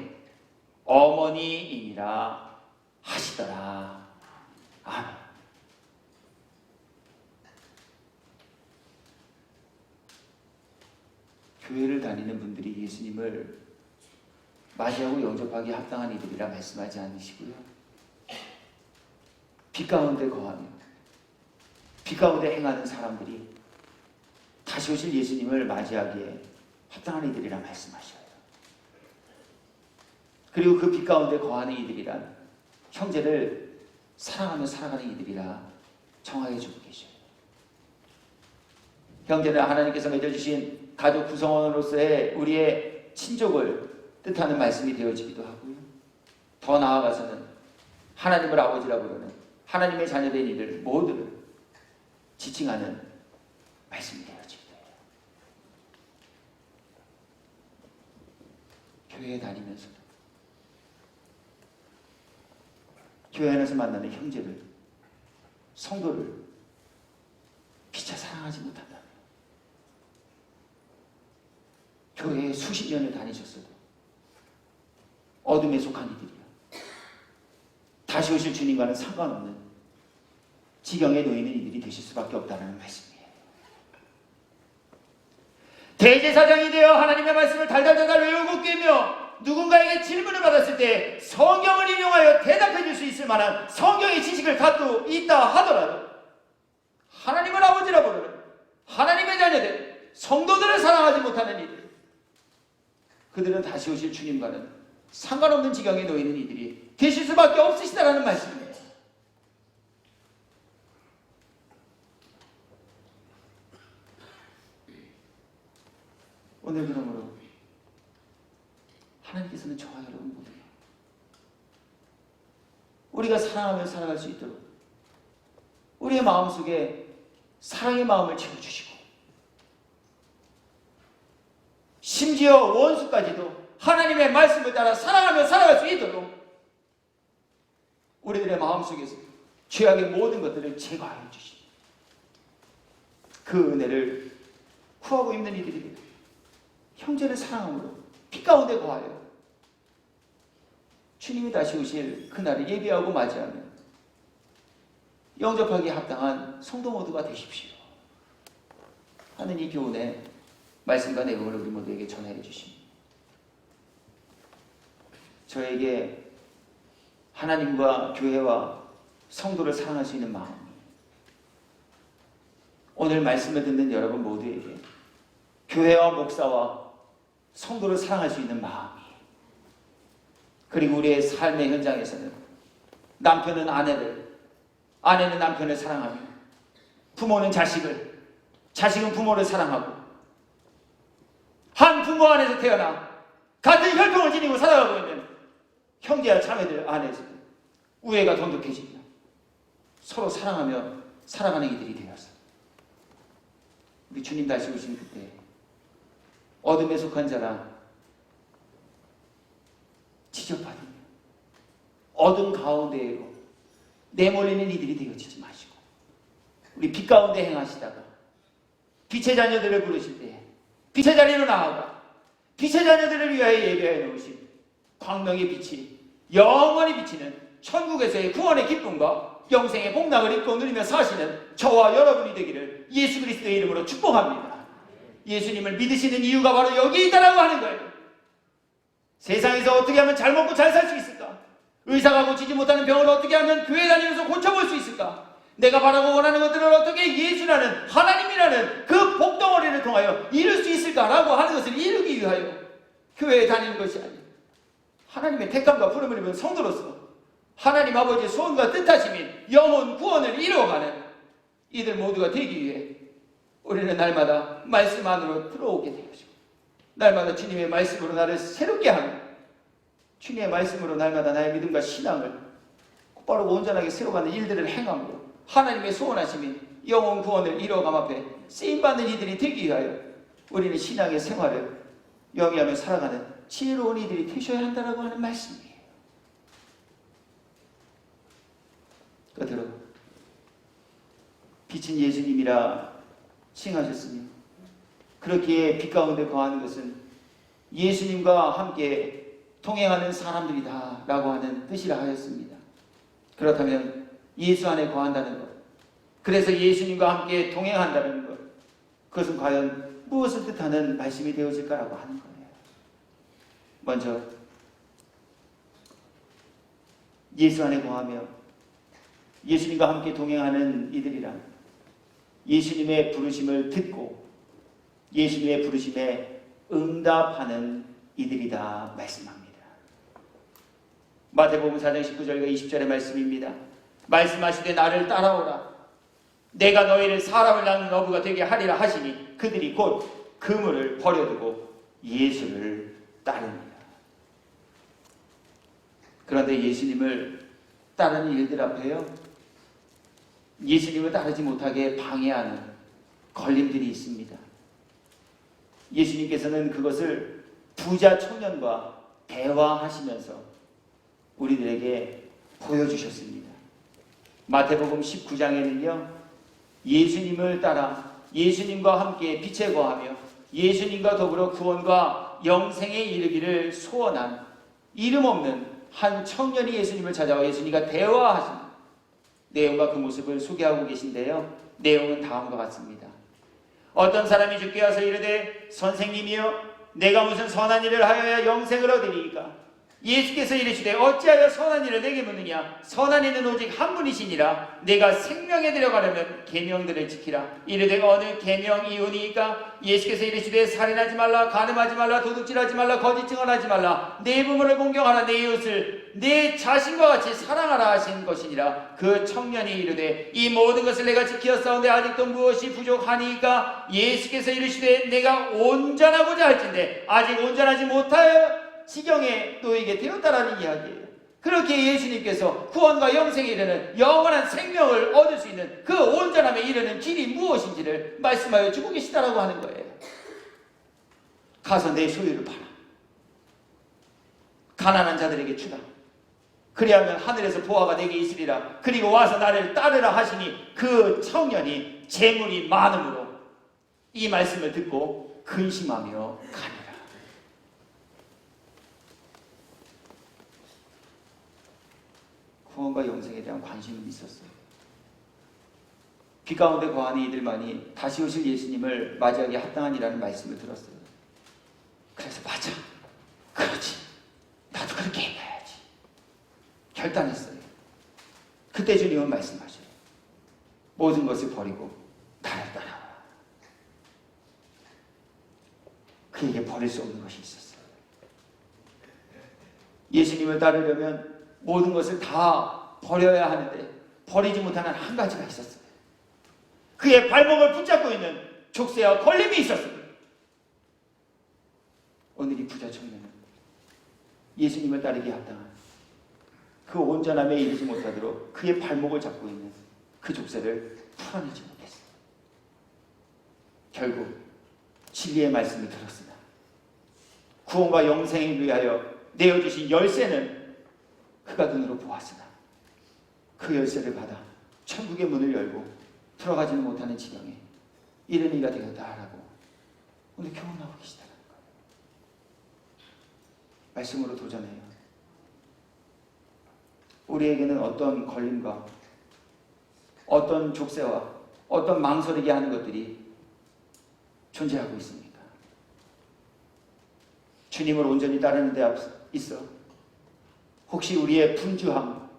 어머니이니라 하시더라. 아멘. 교회를 다니는 분들이 예수님을 맞이하고 영접하기에 합당한 이들이라 말씀하지 않으시고요. 빛 가운데 거하며 빛 가운데 행하는 사람들이 다시 오실 예수님을 맞이하기에 합당한 이들이라 말씀하셔요. 그리고 그 빛 가운데 거하는 이들이란 형제를 사랑하며 살아가는 이들이라 정하여 주고 계셔요. 형제는 하나님께서 맺어주신 가족 구성원으로서의 우리의 친족을 뜻하는 말씀이 되어지기도 하고요. 더 나아가서는 하나님을 아버지라 부르는 하나님의 자녀된 이들 모두를 지칭하는 말씀이 되어지기도 해요. 교회에 다니면서도 교회 안에서 만나는 형제를 성도를 피차 사랑하지 못한다면 교회에 수십 년을 다니셨어도 어둠에 속한 이들이야 다시 오실 주님과는 상관없는 지경에 놓이는 이들이 되실 수밖에 없다는 말씀이에요. 대제사장이 되어 하나님의 말씀을 달달달달 외우고 깨며 누군가에게 질문을 받았을 때 성경을 인용하여 대답해 줄 수 있을 만한 성경의 지식을 갖고 있다 하더라도 하나님을 아버지라 부르는 하나님의 자녀들 성도들을 사랑하지 못하는 이들 그들은 다시 오실 주님과는 상관없는 지경에 놓이는 이들이 되실 수밖에 없으시다라는 말씀이에요. 오늘 그러므로 하나님께서는 저와 여러분 모두 우리가 사랑하며 살아갈 수 있도록 우리의 마음속에 사랑의 마음을 채워주시고 심지어 원수까지도 하나님의 말씀을 따라 사랑하며 살아갈 수 있도록 우리들의 마음속에서 죄악의 모든 것들을 제거하여 주시고 그 은혜를 구하고 있는 이들입니다. 형제를 사랑함으로 빛 가운데 거하여 주님이 다시 오실 그날을 예비하고 맞이하며 영접하기 합당한 성도 모두가 되십시오 하는 이 교훈의 말씀과 내용을 우리 모두에게 전해 주십니다. 저에게 하나님과 교회와 성도를 사랑할 수 있는 마음이, 오늘 말씀을 듣는 여러분 모두에게 교회와 목사와 성도를 사랑할 수 있는 마음이, 그리고 우리의 삶의 현장에서는 남편은 아내를, 아내는 남편을 사랑하며 부모는 자식을, 자식은 부모를 사랑하고 한 부모 안에서 태어나 같은 혈통을 지니고 살아가고 있는 형제와 자매들 안에서 우애가 돈독해지며 서로 사랑하며 살아가는 이들이 되어서 우리 주님 다시 오신 그때 어둠에 속한 자라 지적받으며 어둠 가운데로 내몰리는 이들이 되어지지 마시고 우리 빛 가운데 행하시다가 빛의 자녀들을 부르실 때 빛의 자리로 나아가 빛의 자녀들을 위하여 예배해 놓으신 광명의 빛이 영원히 비치는 천국에서의 구원의 기쁨과 영생의 복락을 입고 누리며 사시는 저와 여러분이 되기를 예수 그리스도의 이름으로 축복합니다. 예수님을 믿으시는 이유가 바로 여기 있다라고 하는 거예요. 세상에서 어떻게 하면 잘 먹고 잘 살 수 있을까? 의사가 고치지 못하는 병을 어떻게 하면 교회 다니면서 고쳐볼 수 있을까? 내가 바라고 원하는 것들을 어떻게 예수라는 하나님이라는 그 복덩어리를 통하여 이룰 수 있을까라고 하는 것을 이루기 위하여 교회에 다니는 것이 아니에요. 하나님의 택함과 부름을 입은 성도로서 하나님 아버지의 소원과 뜻하심인 영혼 구원을 이루어가는 이들 모두가 되기 위해 우리는 날마다 말씀 안으로 들어오게 되어지고 날마다 주님의 말씀으로 나를 새롭게 하며 주님의 말씀으로 날마다 나의 믿음과 신앙을 곧바로 온전하게 세워가는 일들을 행함으로 하나님의 소원하심인 영혼 구원을 이루어감 앞에 쓰임받는 이들이 되기 위하여 우리는 신앙의 생활을 영위하며 살아가는 지혜로운 이들이 되셔야 한다고 하는 말씀이에요. 끝으로 빛은 예수님이라 칭하셨으며 그렇기에 빛 가운데 거하는 것은 예수님과 함께 동행하는 사람들이다 라고 하는 뜻이라 하였습니다. 그렇다면 예수 안에 거한다는 것, 그래서 예수님과 함께 동행한다는 것, 그것은 과연 무엇을 뜻하는 말씀이 되어질까라고 하는 거예요. 먼저 예수 안에 거하며 예수님과 함께 동행하는 이들이란 예수님의 부르심을 듣고 예수님의 부르심에 응답하는 이들이다 말씀합니다. 마태복음 4장 19절과 20절의 말씀입니다. 말씀하시되 나를 따라오라. 내가 너희를 사람을 낳는 어부가 되게 하리라 하시니 그들이 곧 그물을 버려두고 예수를 따릅니다. 그런데 예수님을 따르는 일들 앞에요, 예수님을 따르지 못하게 방해하는 걸림들이 있습니다. 예수님께서는 그것을 부자 청년과 대화하시면서 우리들에게 보여주셨습니다. 마태복음 19장에는요 예수님을 따라 예수님과 함께 빛에 거하며 예수님과 더불어 구원과 영생에 이르기를 소원한 이름 없는 한 청년이 예수님을 찾아와 예수님과 대화하신 내용과 그 모습을 소개하고 계신데요, 내용은 다음과 같습니다. 어떤 사람이 주께 와서 이르되 선생님이여 내가 무슨 선한 일을 하여야 영생을 얻으리이까? 예수께서 이르시되 어찌하여 선한 일을 내게 묻느냐? 선한 이는 오직 한 분이시니라. 내가 생명에 들어가려면 계명들을 지키라. 이르되 어느 계명이오니이까? 예수께서 이르시되 살인하지 말라, 간음하지 말라, 도둑질하지 말라, 거짓 증언하지 말라, 내 부모를 공경하라, 내 이웃을 내 자신과 같이 사랑하라 하신 것이니라. 그 청년이 이르되 이 모든 것을 내가 지키었사온데 아직도 무엇이 부족하니이까? 예수께서 이르시되 내가 온전하고자 할진대 아직 온전하지 못하여 지경에 놓이게 되었다라는 이야기예요. 그렇게 예수님께서 구원과 영생에 이르는 영원한 생명을 얻을 수 있는 그 온전함에 이르는 길이 무엇인지를 말씀하여 주고 계시다라고 하는 거예요. 가서 내 소유를 팔아 가난한 자들에게 주라. 그리하면 하늘에서 보화가 내게 있으리라. 그리고 와서 나를 따르라 하시니 그 청년이 재물이 많음으로 이 말씀을 듣고 근심하며 가니라. 구원과 영생에 대한 관심은 있었어요. 빛 가운데 거하는 이들만이 다시 오실 예수님을 맞이하기 합당하니라는 말씀을 들었어요. 그래서 맞아, 그렇지, 나도 그렇게 해봐야지 결단했어요. 그때 주님은 말씀하셔요. 모든 것을 버리고 나를 따라와. 그에게 버릴 수 없는 것이 있었어요. 예수님을 따르려면 모든 것을 다 버려야 하는데 버리지 못하는 한 가지가 있었어요. 그의 발목을 붙잡고 있는 족쇄와 걸림이 있었어요. 오늘 이 부자 청년은 예수님을 따르기에 합당한 그 온전함에 이르지 못하도록 그의 발목을 잡고 있는 그 족쇄를 풀어내지 못했어요. 결국 진리의 말씀을 들었으나 구원과 영생에 위하여 내어주신 열쇠는 그가 눈으로 보았으나 그 열쇠를 받아 천국의 문을 열고 들어가지는 못하는 지경에 이른 이가 되었다라고 오늘 교훈하고 계시다는 거예요. 말씀으로 도전해요. 우리에게는 어떤 걸림과 어떤 족쇄와 어떤 망설이게 하는 것들이 존재하고 있습니까? 주님을 온전히 따르는 데 있어 혹시 우리의 분주함,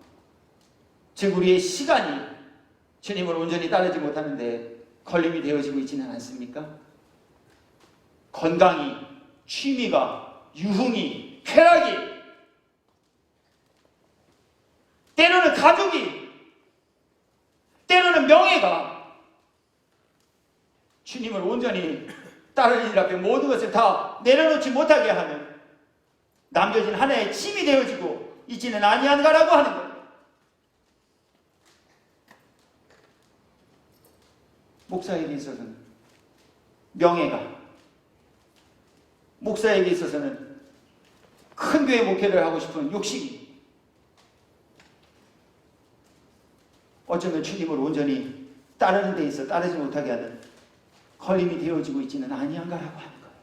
즉 우리의 시간이 주님을 온전히 따르지 못하는데 걸림이 되어지고 있지는 않습니까? 건강이, 취미가, 유흥이, 쾌락이, 때로는 가족이, 때로는 명예가 주님을 온전히 따르는 일 앞에 모든 것을 다 내려놓지 못하게 하는 남겨진 하나의 짐이 되어지고 있지는 아니한가라고 하는 거예요. 목사에게 있어서는 명예가, 목사에게 있어서는 큰 교회 목회를 하고 싶은 욕심이, 어쩌면 주님을 온전히 따르는 데 있어 따르지 못하게 하는 걸림이 되어지고 있지는 아니한가라고 하는 거예요.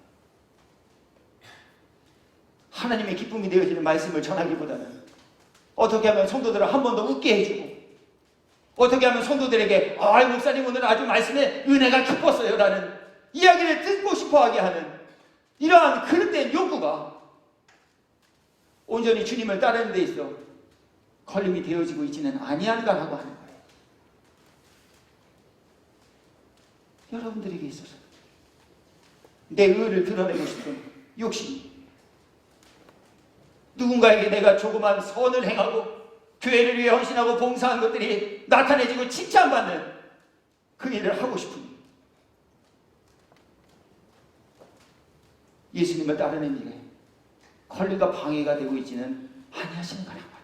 하나님의 기쁨이 되어지는 말씀을 전하기보다는 어떻게 하면 성도들을 한 번 더 웃게 해주고, 어떻게 하면 성도들에게 목사님 오늘 아주 말씀에 은혜가 깊었어요 라는 이야기를 듣고 싶어하게 하는 이러한 그릇된 욕구가 온전히 주님을 따르는 데 있어 걸림이 되어지고 있지는 아니한가라고 하는 거예요. 여러분들에게 있어서 내 의를 드러내고 싶은 욕심, 누군가에게 내가 조그만 선을 행하고 교회를 위해 헌신하고 봉사한 것들이 나타내지고 칭찬받는 그 일을 하고 싶은 예수님을 따르는 일에 걸림과 방해가 되고 있지는 아니하시는 거라고 하는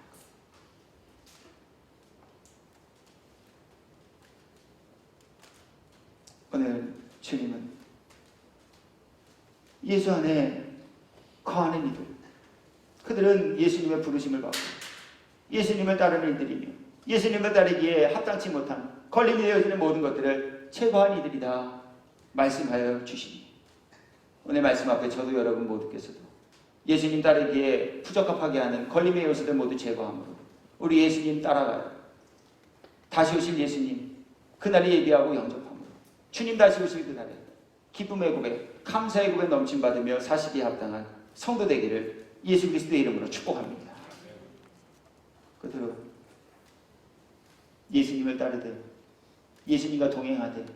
거예요. 오늘 주님은 예수 안에 거하는 이들, 그들은 예수님의 부르심을 받고 예수님을 따르는 이들이며 예수님을 따르기에 합당치 못한 걸림이 되어지는 모든 것들을 제거한 이들이다 말씀하여 주시니, 오늘 말씀 앞에 저도 여러분 모두께서도 예수님 따르기에 부적합하게 하는 걸림의 요소들 모두 제거함으로 우리 예수님 따라가요. 다시 오실 예수님 그날이 예비하고 영접함으로 주님 다시 오실 그날에 기쁨의 고백, 감사의 고백 넘침받으며 사시기에 합당한 성도 되기를 예수 그리스도의 이름으로 축복합니다. 그대로 예수님을 따르되 예수님과 동행하되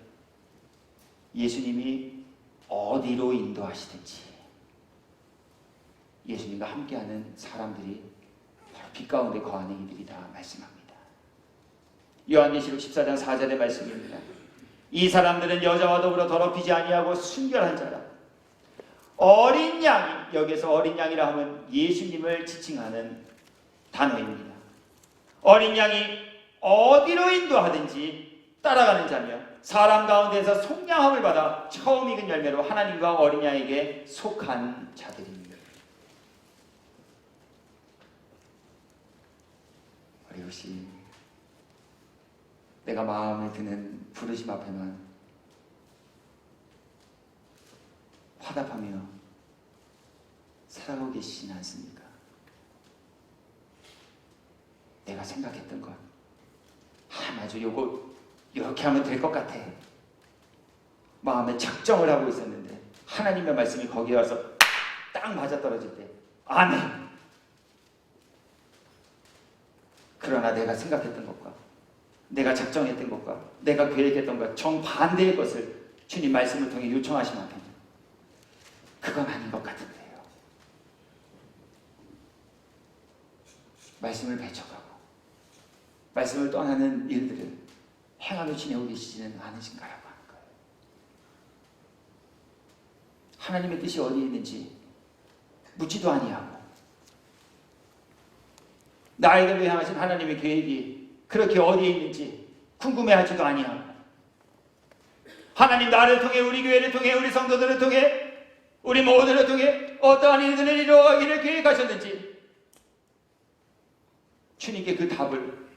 예수님이 어디로 인도하시든지 예수님과 함께하는 사람들이 바로 빛 가운데 거하는 이들이다 말씀합니다. 요한계시록 14장 4절의 말씀입니다. 이 사람들은 여자와 더불어 더럽히지 아니하고 순결한 자라. 어린 양이, 여기서 어린 양이라 하면 예수님을 지칭하는 단어입니다. 어린 양이 어디로 인도하든지 따라가는 자며 사람 가운데서 속량함을 받아 처음 익은 열매로 하나님과 어린 양에게 속한 자들입니다. 어리우시 내가 마음에 드는 부르심 앞에만 화답하며 살아가고 계시진 않습니까? 내가 생각했던 것. 맞아, 요거 이렇게 하면 될 것 같아. 마음에 작정을 하고 있었는데 하나님의 말씀이 거기에 와서 딱 맞아떨어질 때 아멘. 그러나 내가 생각했던 것과 내가 작정했던 것과 내가 계획했던 것 정반대의 것을 주님 말씀을 통해 요청하시면 그건 아닌 것 같은데요. 말씀을 배척하고 말씀을 떠나는 일들을 행하며 지내고 계시지는 않으신가라고 하는 거예요. 하나님의 뜻이 어디에 있는지 묻지도 아니하고 나에게로 향하신 하나님의 계획이 그렇게 어디에 있는지 궁금해하지도 아니하고 하나님 나를 통해 우리 교회를 통해 우리 성도들을 통해 우리 모두를 통해 어떠한 일들을 이루어가기를 계획하셨는지 주님께 그 답을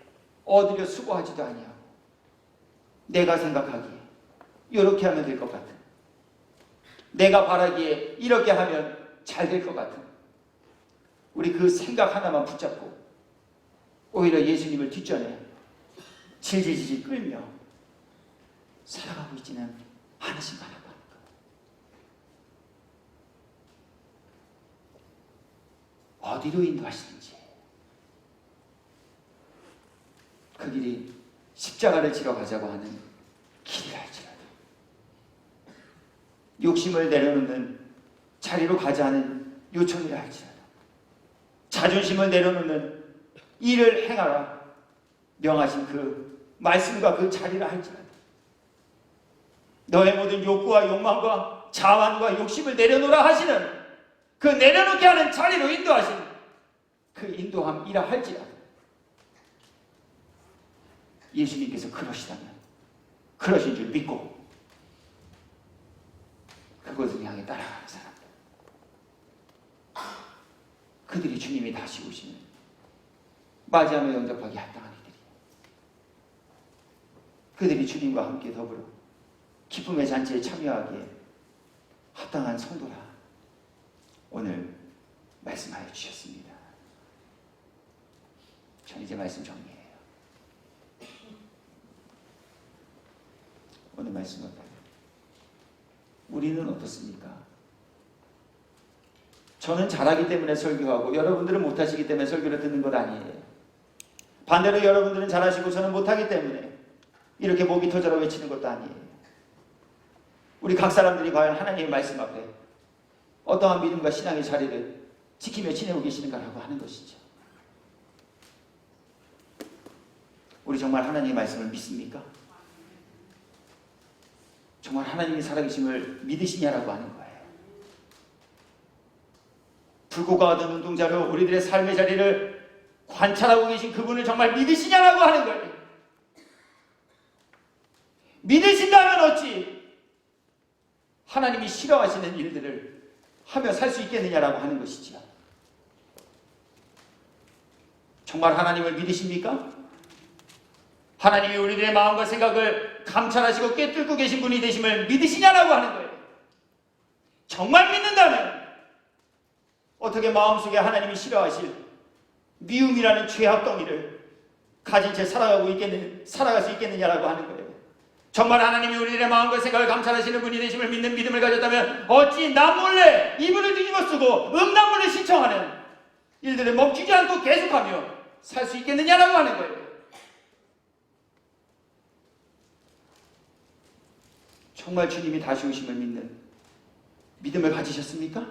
얻으려 수고하지도 아니하고 내가 생각하기에 이렇게 하면 될 것 같은, 내가 바라기에 이렇게 하면 잘 될 것 같은 우리 그 생각 하나만 붙잡고 오히려 예수님을 뒷전에 질질질 끌며 살아가고 있지는 않으신가라고 하는 거예요. 어디로 인도하시는지 그 길이 십자가를 지러 가자고 하는 길이랄지라도 욕심을 내려놓는 자리로 가자 하는 요청이라 할지라도 자존심을 내려놓는 일을 행하라 명하신 그 말씀과 그 자리라 할지라도 너의 모든 욕구와 욕망과 자만과 욕심을 내려놓으라 하시는 그 내려놓게 하는 자리로 인도하신 그 인도함이라 할지라도 예수님께서 그러시다면 그러신 줄 믿고 그것을 향해 따라가는 사람들, 그들이 주님이 다시 오시는 맞이하며 영접하기 합당한 이들이, 그들이 주님과 함께 더불어 기쁨의 잔치에 참여하기에 합당한 성도라 오늘 말씀하여 주셨습니다. 전 이제 말씀 정리해요. 오늘 말씀 어때요? 우리는 어떻습니까? 저는 잘하기 때문에 설교하고 여러분들은 못하시기 때문에 설교를 듣는 것 아니에요. 반대로 여러분들은 잘하시고 저는 못하기 때문에 이렇게 목이 터져라 외치는 것도 아니에요. 우리 각 사람들이 과연 하나님의 말씀 앞에 어떠한 믿음과 신앙의 자리를 지키며 지내고 계시는가라고 하는 것이죠. 우리 정말 하나님의 말씀을 믿습니까? 정말 하나님이 살아계심을 믿으시냐라고 하는 거예요. 불꽃과 어떤 눈동자로 우리들의 삶의 자리를 관찰하고 계신 그분을 정말 믿으시냐라고 하는 거예요. 믿으신다면 어찌 하나님이 싫어하시는 일들을 하며 살 수 있겠느냐라고 하는 것이지요. 정말 하나님을 믿으십니까? 하나님이 우리들의 마음과 생각을 감찰하시고 꿰뚫고 계신 분이 되심을 믿으시냐라고 하는 거예요. 정말 믿는다면 어떻게 마음속에 하나님이 싫어하실 미움이라는 죄악덩이를 가진 채 살아갈 수 있겠느냐라고 하는 거예요. 정말 하나님이 우리들의 마음과 생각을 감찰하시는 분이 되심을 믿는 믿음을 가졌다면 어찌 남몰래 이불을 뒤집어 쓰고 음란물을 신청하는 일들을 멈추지 않고 계속하며 살 수 있겠느냐라고 하는 거예요. 정말 주님이 다시 오심을 믿는 믿음을 가지셨습니까?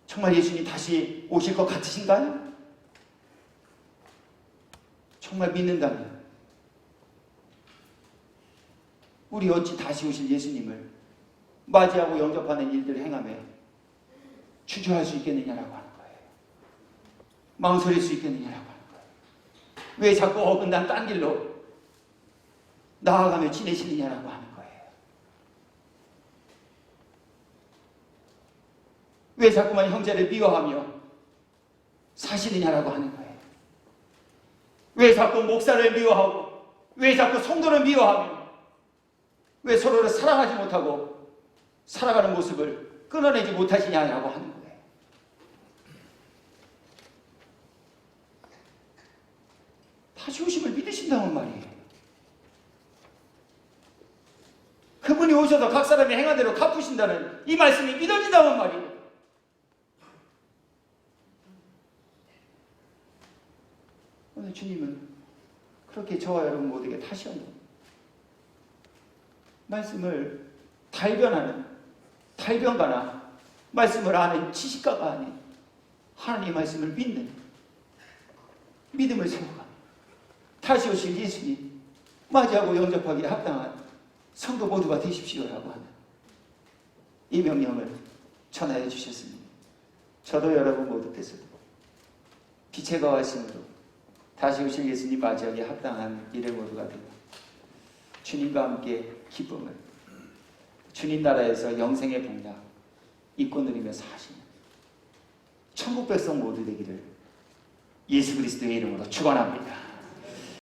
정말 예수님 다시 오실 것 같으신가요? 정말 믿는다면 우리 어찌 다시 오실 예수님을 맞이하고 영접하는 일들을 행하며 주저할 수 있겠느냐라고 하는 거예요. 망설일 수 있겠느냐라고 하는 거예요. 왜 자꾸 어긋난 딴 길로 나아가며 지내시느냐라고 하는 거예요. 왜 자꾸만 형제를 미워하며 사시느냐라고 하는 거예요. 왜 자꾸 목사를 미워하고 왜 자꾸 성도를 미워하며 왜 서로를 사랑하지 못하고 살아가는 모습을 끊어내지 못하시냐라고 하는 거예요. 다시 오심을 믿으신다는 말이에요. 그분이 오셔서 각 사람이 행한 대로 갚으신다는 이 말씀이 믿어진다는 말이에요. 오늘 주님은 그렇게 저와 여러분 모두에게 다시 한번 말씀을 달변가나 말씀을 아는 지식가가 아닌 하나님의 말씀을 믿는 믿음을 세워가 다시 오실 예수님 맞이하고 영접하기에 합당한 성도 모두가 되십시오라고 하는 이 명령을 전하여 주셨습니다. 저도 여러분 모두께서도 빛의 거하심으로 다시 오실 예수님 맞이하기에 합당한 일의 모두가 되고 주님과 함께 기쁨을 주님 나라에서 영생의 복락 입고 누리며 사시는 천국 백성 모두 되기를 예수 그리스도의 이름으로 축원합니다.